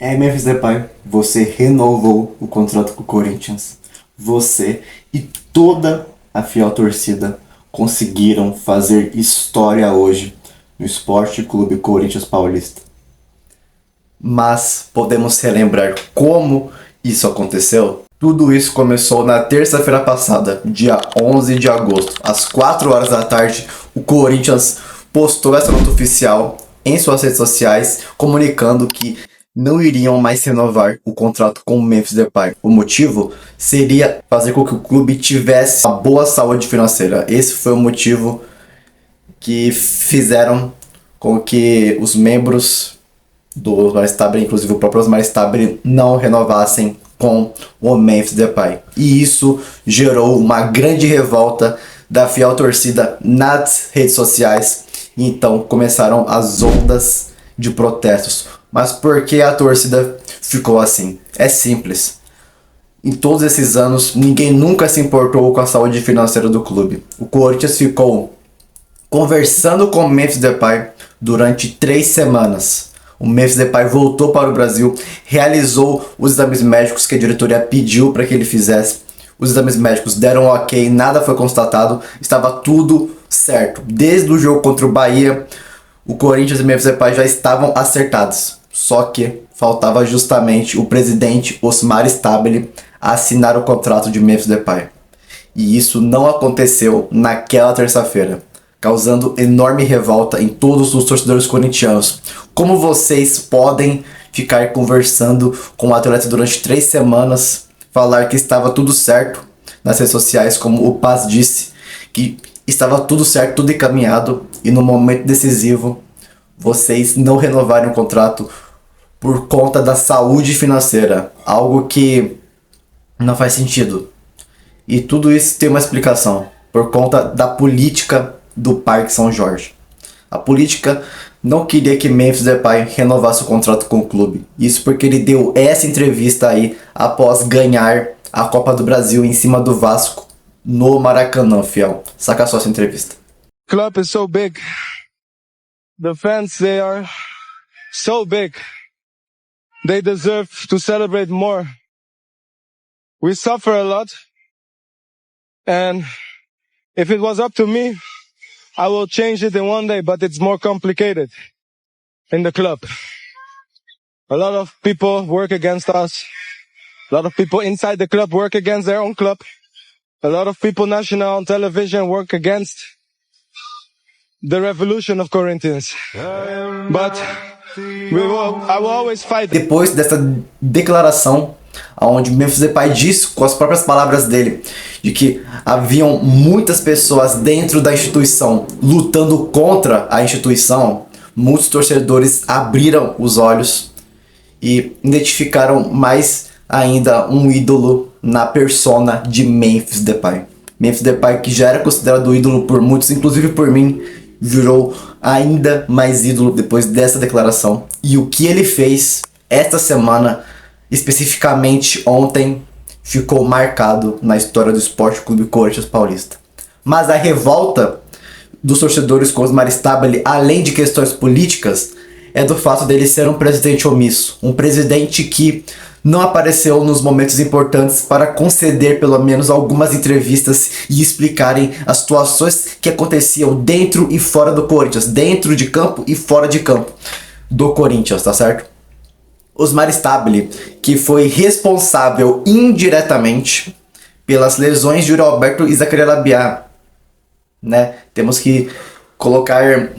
Memphis Depay, você renovou o contrato com o Corinthians. Você e toda a fiel torcida conseguiram fazer história hoje no Esporte Clube Corinthians Paulista. Mas podemos relembrar como isso aconteceu? Tudo isso começou na terça-feira passada, dia 11 de agosto, às 4 horas da tarde. O Corinthians postou essa nota oficial em suas redes sociais, comunicando que não iriam mais renovar o contrato com o Memphis Depay. O motivo seria fazer com que o clube tivesse uma boa saúde financeira. Esse foi o motivo que fizeram com que os membros do Osmar Stabile, inclusive o próprio Osmar Stabile, não renovassem com o Memphis Depay. E isso gerou uma grande revolta da fiel torcida nas redes sociais. E então começaram as ondas de protestos. Mas por que a torcida ficou assim? É simples. Em todos esses anos, ninguém nunca se importou com a saúde financeira do clube. O Corinthians ficou conversando com o Memphis Depay durante 3 semanas. O Memphis Depay voltou para o Brasil, realizou os exames médicos que a diretoria pediu para que ele fizesse. Os exames médicos deram ok, nada foi constatado, estava tudo certo. Desde o jogo contra o Bahia, o Corinthians e o Memphis Depay já estavam acertados. Só que faltava justamente o presidente Osmar Stabile assinar o contrato de Memphis Depay. E isso não aconteceu naquela terça-feira, causando enorme revolta em todos os torcedores corintianos. Como vocês podem ficar conversando com o atleta durante 3 semanas, falar que estava tudo certo nas redes sociais, como o Paz disse, que estava tudo certo, tudo encaminhado, e no momento decisivo vocês não renovarem o contrato por conta da saúde financeira, algo que não faz sentido. E tudo isso tem uma explicação, por conta da política do Parque São Jorge. A política não queria que Memphis Depay renovasse o contrato com o clube. Isso porque ele deu essa entrevista aí após ganhar a Copa do Brasil em cima do Vasco no Maracanã, fiel. Saca só essa entrevista. Club is so big. The fans, they are so big. They deserve to celebrate more. We suffer a lot. And if it was up to me, I will change it in one day, but it's more complicated in the club. A lot of people work against us. A lot of people inside the club work against their own club. A lot of people national on television work against the revolution of Corinthians. But I will always fight. Depois dessa declaração, onde Memphis Depay disse com as próprias palavras dele de que haviam muitas pessoas dentro da instituição lutando contra a instituição, muitos torcedores abriram os olhos e identificaram mais ainda um ídolo na persona de Memphis Depay. Memphis Depay, que já era considerado ídolo por muitos, inclusive por mim, virou ainda mais ídolo depois dessa declaração. E o que ele fez esta semana, especificamente ontem, ficou marcado na história do Esporte Clube Corinthians Paulista. Mas a revolta dos torcedores com Osmar Stabile, além de questões políticas, é do fato dele ser um presidente omisso. Um presidente que não apareceu nos momentos importantes para conceder pelo menos algumas entrevistas e explicarem as situações que aconteciam dentro e fora do Corinthians, dentro de campo e fora de campo do Corinthians, tá certo? Osmar Stabile, que foi responsável indiretamente pelas lesões de Yuri Alberto e Zacarias Labiat, né? Temos que colocar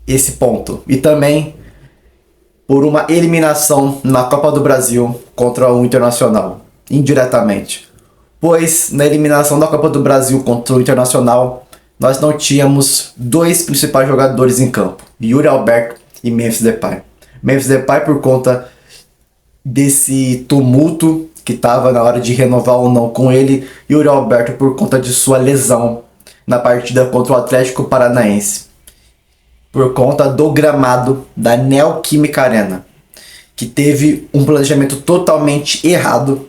esse ponto. E também por uma eliminação na Copa do Brasil contra o Internacional, indiretamente. Pois na eliminação da Copa do Brasil contra o Internacional, nós não tínhamos 2 principais jogadores em campo, Yuri Alberto e Memphis Depay. Memphis Depay por conta desse tumulto que estava na hora de renovar ou não com ele, e Yuri Alberto por conta de sua lesão na partida contra o Atlético Paranaense, por conta do gramado da Neoquímica Arena, que teve um planejamento totalmente errado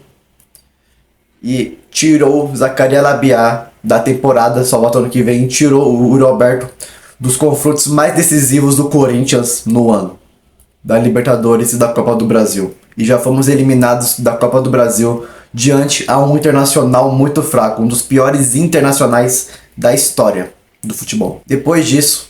e tirou Zacarias Labiat da temporada, só volta ano que vem, tirou o Yuri Alberto dos confrontos mais decisivos do Corinthians no ano. da Libertadores e da Copa do Brasil. E já fomos eliminados da Copa do Brasil diante a um internacional muito fraco, um dos piores internacionais da história do futebol. Depois disso,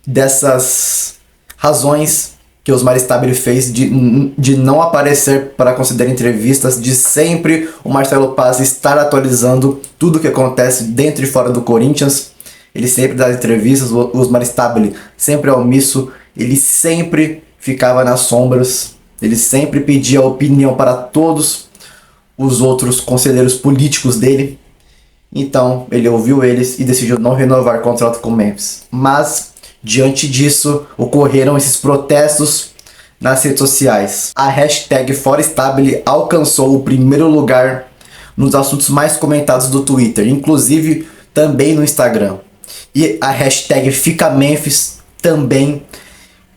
dessas razões que o Osmar Stabile fez de não aparecer para conceder entrevistas, de sempre o Marcelo Paz estar atualizando tudo o que acontece dentro e fora do Corinthians. Ele sempre dá entrevistas, o Osmar Stabile sempre é omisso, ele sempre ficava nas sombras, ele sempre pedia opinião para todos os outros conselheiros políticos dele. Então ele ouviu eles e decidiu não renovar o contrato com o Memphis. Mas diante disso, ocorreram esses protestos nas redes sociais. A hashtag ForaStabile alcançou o primeiro lugar nos assuntos mais comentados do Twitter, inclusive também no Instagram. E a hashtag FicaMemphis também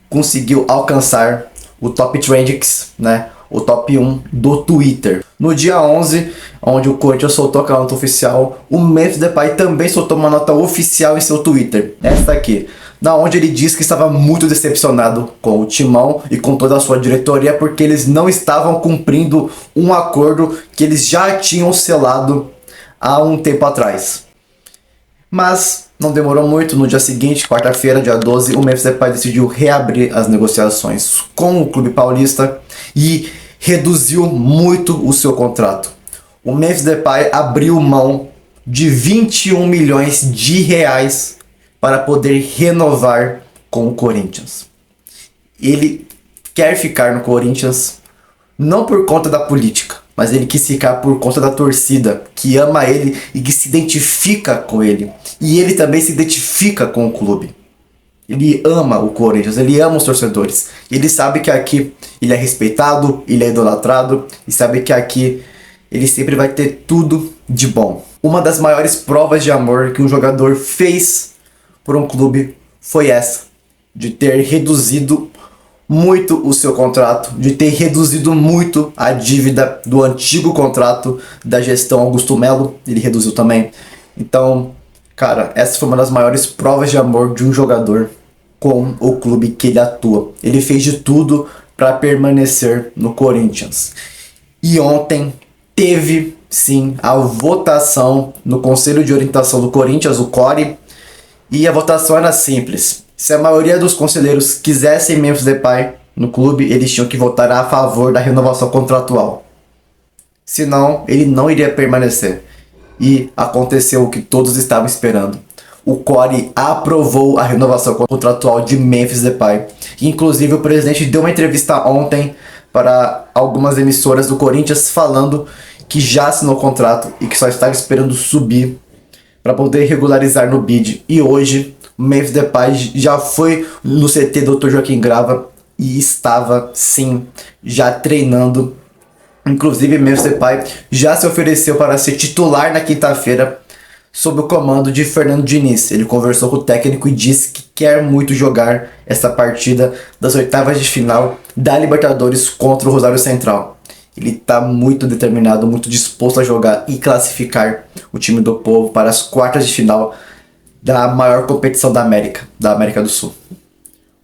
conseguiu alcançar o Top Trendings, né? O top 1 do Twitter. No dia 11, onde o Corinthians soltou a nota oficial, o Memphis Depay também soltou uma nota oficial em seu Twitter. Essa aqui. Na onde ele diz que estava muito decepcionado com o Timão e com toda a sua diretoria porque eles não estavam cumprindo um acordo que eles já tinham selado há um tempo atrás. Mas não demorou muito, no dia seguinte, quarta-feira, dia 12, o Memphis Depay decidiu reabrir as negociações com o clube paulista e reduziu muito o seu contrato. O Memphis Depay abriu mão de 21 milhões de reais para poder renovar com o Corinthians. Ele quer ficar no Corinthians não por conta da política, mas ele quis ficar por conta da torcida, que ama ele e que se identifica com ele. E ele também se identifica com o clube. Ele ama o Corinthians, ele ama os torcedores. Ele sabe que aqui ele é respeitado, ele é idolatrado, e sabe que aqui ele sempre vai ter tudo de bom. Uma das maiores provas de amor que um jogador fez por um clube foi essa, de ter reduzido muito o seu contrato, de ter reduzido muito a dívida do antigo contrato da gestão Augusto Melo, ele reduziu também. Então, cara, essa foi uma das maiores provas de amor de um jogador com o clube que ele atua. Ele fez de tudo para permanecer no Corinthians. E ontem teve, sim, a votação no Conselho de Orientação do Corinthians, o CORE, e a votação era simples. Se a maioria dos conselheiros quisessem Memphis Depay no clube, eles tinham que votar a favor da renovação contratual. Senão, ele não iria permanecer. E aconteceu o que todos estavam esperando. O CORE aprovou a renovação contratual de Memphis Depay. Inclusive, o presidente deu uma entrevista ontem para algumas emissoras do Corinthians falando que já assinou o contrato e que só estava esperando subir para poder regularizar no bid. E hoje, o Memphis Depay já foi no CT Dr. Joaquim Grava e estava, sim, já treinando. Inclusive, Memphis Depay já se ofereceu para ser titular na quinta-feira sob o comando de Fernando Diniz. Ele conversou com o técnico e disse que quer muito jogar essa partida das oitavas de final da Libertadores contra o Rosário Central. Ele está muito determinado, muito disposto a jogar e classificar o time do povo para as quartas de final da maior competição da América do Sul.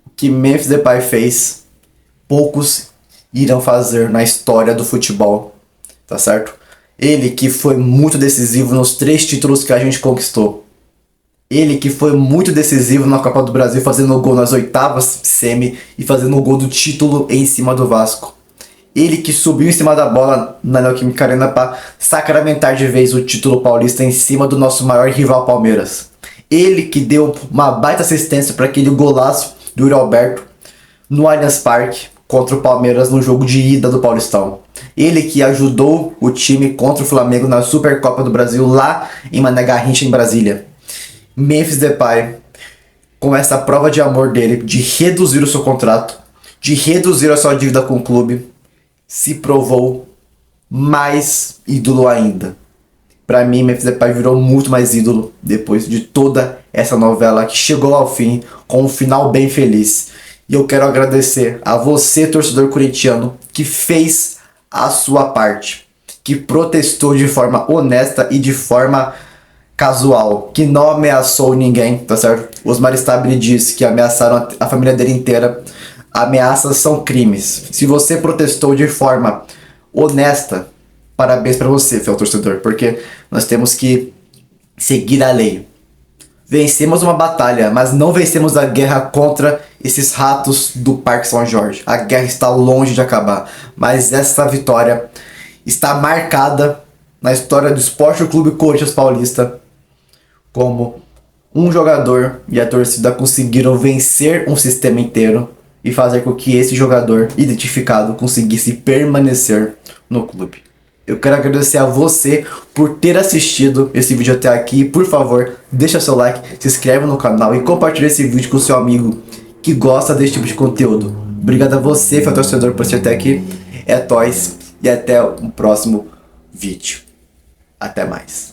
O que Memphis Depay fez, poucos irão fazer na história do futebol, tá certo? Ele que foi muito decisivo nos 3 títulos que a gente conquistou. Ele que foi muito decisivo na Copa do Brasil, fazendo o gol nas oitavas semi e fazendo o gol do título em cima do Vasco. Ele que subiu em cima da bola na Neoquímica Arena para sacramentar de vez o título paulista em cima do nosso maior rival Palmeiras. Ele que deu uma baita assistência para aquele golaço do Yuri Alberto no Allianz Parque contra o Palmeiras no jogo de ida do Paulistão. Ele que ajudou o time contra o Flamengo na Supercopa do Brasil lá em Mané Garrincha, em Brasília. Memphis Depay, com essa prova de amor dele, de reduzir o seu contrato, de reduzir a sua dívida com o clube, se provou mais ídolo ainda. Para mim, Memphis Depay virou muito mais ídolo depois de toda essa novela que chegou ao fim com um final bem feliz. E eu quero agradecer a você, torcedor corintiano, que fez a sua parte, que protestou de forma honesta e de forma casual, que não ameaçou ninguém, tá certo? Osmar Stabile disse que ameaçaram a família dele inteira Ameaças são crimes. Se você protestou de forma honesta, parabéns para você, fiel torcedor, porque nós temos que seguir a lei. Vencemos uma batalha, mas não vencemos a guerra contra esses ratos do Parque São Jorge. A guerra está longe de acabar, mas essa vitória está marcada na história do Esporte Clube Corinthians Paulista como um jogador e a torcida conseguiram vencer um sistema inteiro e fazer com que esse jogador identificado conseguisse permanecer no clube. Eu quero agradecer a você por ter assistido esse vídeo até aqui. Por favor, deixa seu like, se inscreve no canal e compartilhe esse vídeo com seu amigo que gosta desse tipo de conteúdo. Obrigado a você, fiel torcedor, por assistir até aqui. É nóis e até o próximo vídeo. Até mais.